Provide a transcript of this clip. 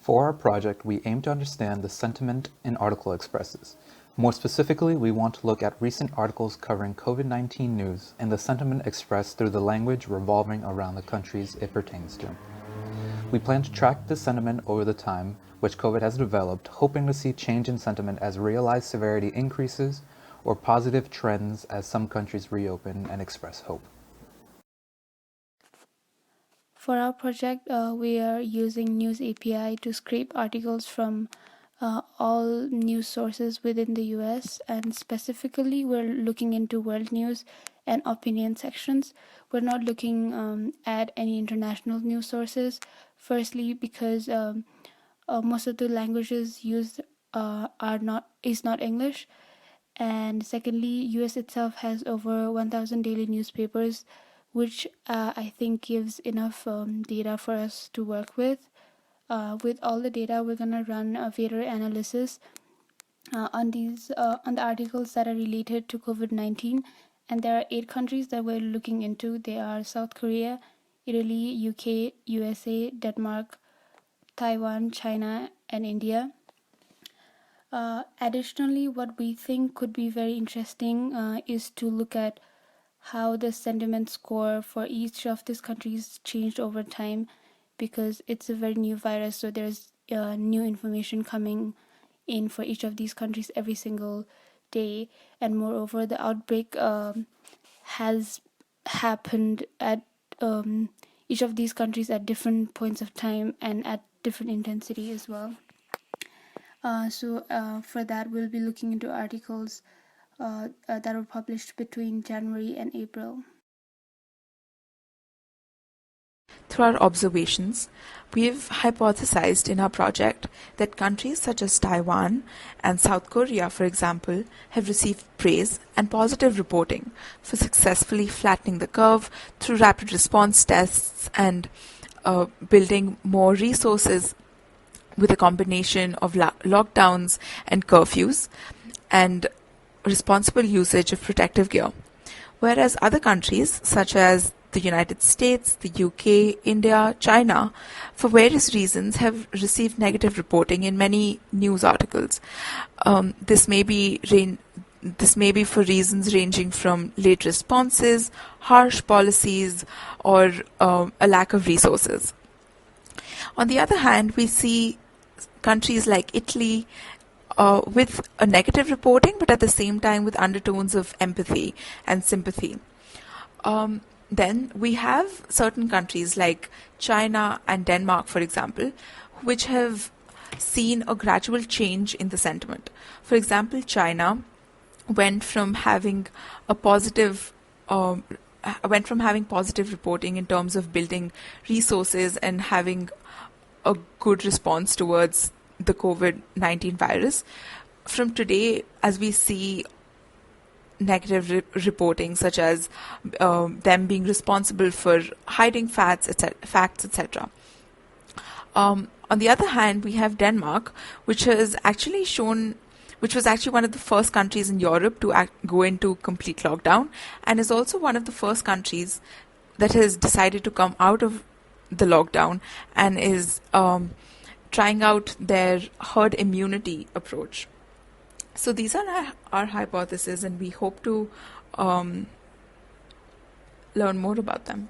For our project, we aim to understand the sentiment an article expresses. More specifically, we want to look at recent articles covering COVID-19 news and the sentiment expressed through the language revolving around the countries it pertains to. We plan to track this sentiment over the time which COVID has developed, hoping to see change in sentiment as realized severity increases or positive trends as some countries reopen and express hope. For our project, we are using News API to scrape articles from all news sources within the US, and specifically we're looking into world news and opinion sections. We're not looking at any international news sources, firstly because most of the languages used is not English, and secondly, US itself has over 1,000 daily newspapers, which I think gives enough data for us to work with. With all the data, we're gonna run a Vader analysis on the articles that are related to COVID-19, and there are 8 countries that we're looking into. They are South Korea, Italy, UK, USA, Denmark, Taiwan, China, and India. Additionally, what we think could be very interesting is to look at how the sentiment score for each of these countries changed over time, because it's a very new virus, so there's new information coming in for each of these countries every single day. And moreover, the outbreak has happened at each of these countries at different points of time and at different intensity as well. So for that, we'll be looking into articles that were published between January and April. Through our observations, we've hypothesized in our project that countries such as Taiwan and South Korea, for example, have received praise and positive reporting for successfully flattening the curve through rapid response tests and building more resources with a combination of lockdowns and curfews and responsible usage of protective gear. Whereas other countries, such as the United States, the UK, India, China, for various reasons have received negative reporting in many news articles. This may be for reasons ranging from late responses, harsh policies, or a lack of resources. On the other hand, we see countries like Italy with a negative reporting, but at the same time with undertones of empathy and sympathy. Then we have certain countries like China and Denmark, for example, which have seen a gradual change in the sentiment. For example, China went from having positive reporting in terms of building resources and having a good response towards the COVID-19 virus. From today, as we see negative reporting, such as them being responsible for hiding facts, etc. On the other hand, we have Denmark, which was actually one of the first countries in Europe to go into complete lockdown, and is also one of the first countries that has decided to come out of the lockdown and is trying out their herd immunity approach. So these are our hypotheses, and we hope to learn more about them.